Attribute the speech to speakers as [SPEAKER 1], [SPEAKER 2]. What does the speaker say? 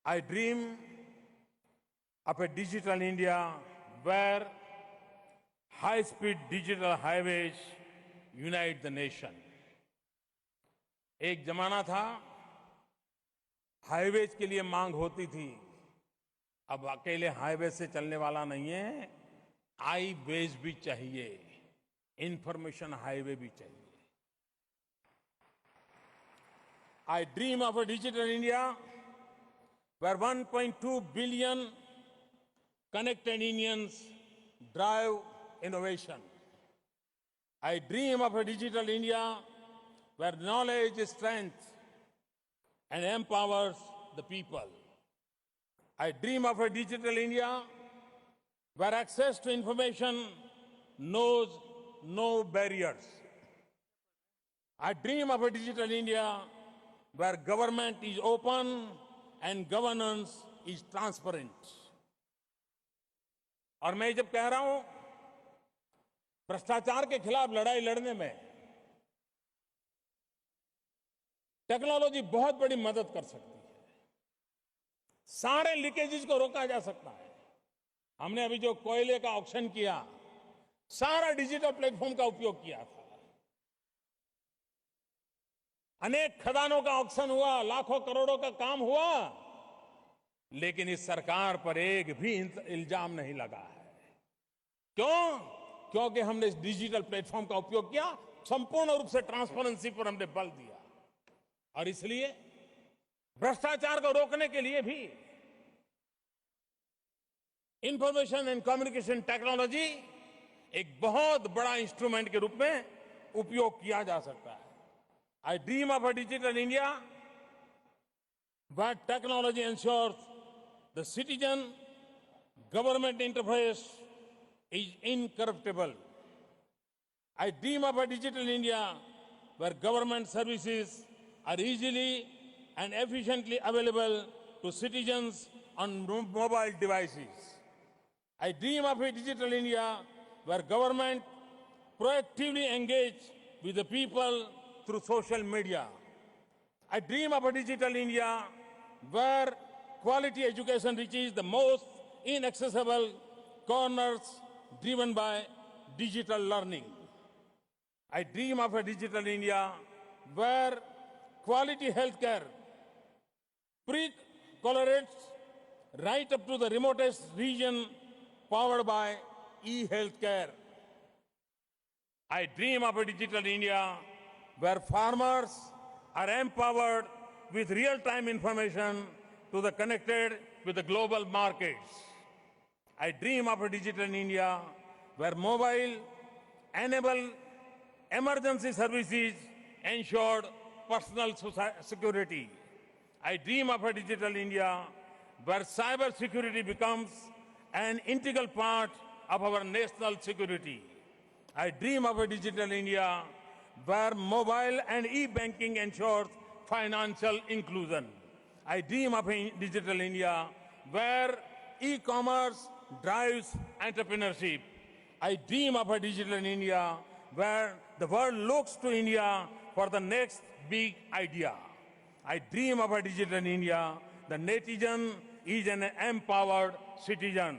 [SPEAKER 1] I dream of a digital India where high-speed digital highways unite the nation. एक जमाना था highways के लिए मांग होती थी। अब अकेले हाईवे से चलने वाला नहीं है, आई वेज भी चाहिए, इंफॉर्मेशन हाईवे भी चाहिए। I dream of a digital India where 1.2 billion connected Indians drive innovation. I dream of a digital India where knowledge is strength and empowers the people. I dream of a digital India where access to information knows no barriers. I dream of a digital India where government is open and governance is transparent. और मैं जब कह रहा हूं भ्रष्टाचार के खिलाफ लड़ाई लड़ने में टेक्नोलॉजी बहुत बड़ी मदद कर सकती है। सारे लीकेजेस को रोका जा सकता है। हमने अभी जो कोयले का ऑक्शन किया, सारा डिजिटल प्लेटफॉर्म का उपयोग किया था। अनेक खदानों का ऑक्शन हुआ, लाखों करोड़ों का काम हुआ, लेकिन इस सरकार पर एक भी इल्जाम नहीं लगा है। क्यों? क्योंकि हमने इस डिजिटल प्लेटफॉर्म का उपयोग किया, संपूर्ण रूप से ट्रांसपेरेंसी पर हमने बल दिया। और इसलिए भ्रष्टाचार को रोकने के लिए भी इंफॉर्मेशन एंड कम्युनिकेशन टेक्नोलॉजी एक बहुत बड़ा इंस्ट्रूमेंट के रूप में उपयोग किया जा सकता है। I dream of a digital India where technology ensures the citizen-government interface is incorruptible. I dream of a digital India where government services are easily and efficiently available to citizens on mobile devices. I dream of a digital India where government proactively engage with the people through social media. I dream of a digital India where quality education reaches the most inaccessible corners driven by digital learning. I dream of a digital India where quality healthcare pre-correlates right up to the remotest region powered by e-healthcare. I dream of a digital India where farmers are empowered with real-time information to the connected with the global markets. I dream of a digital India where mobile enable emergency services ensured personal security. I dream of a digital India where cyber security becomes an integral part of our national security. I dream of a digital India where mobile and e-banking ensures financial inclusion. I dream of a digital India where e-commerce drives entrepreneurship. I dream of a digital India where the world looks to India for the next big idea. I dream of a digital India. The netizen is an empowered citizen.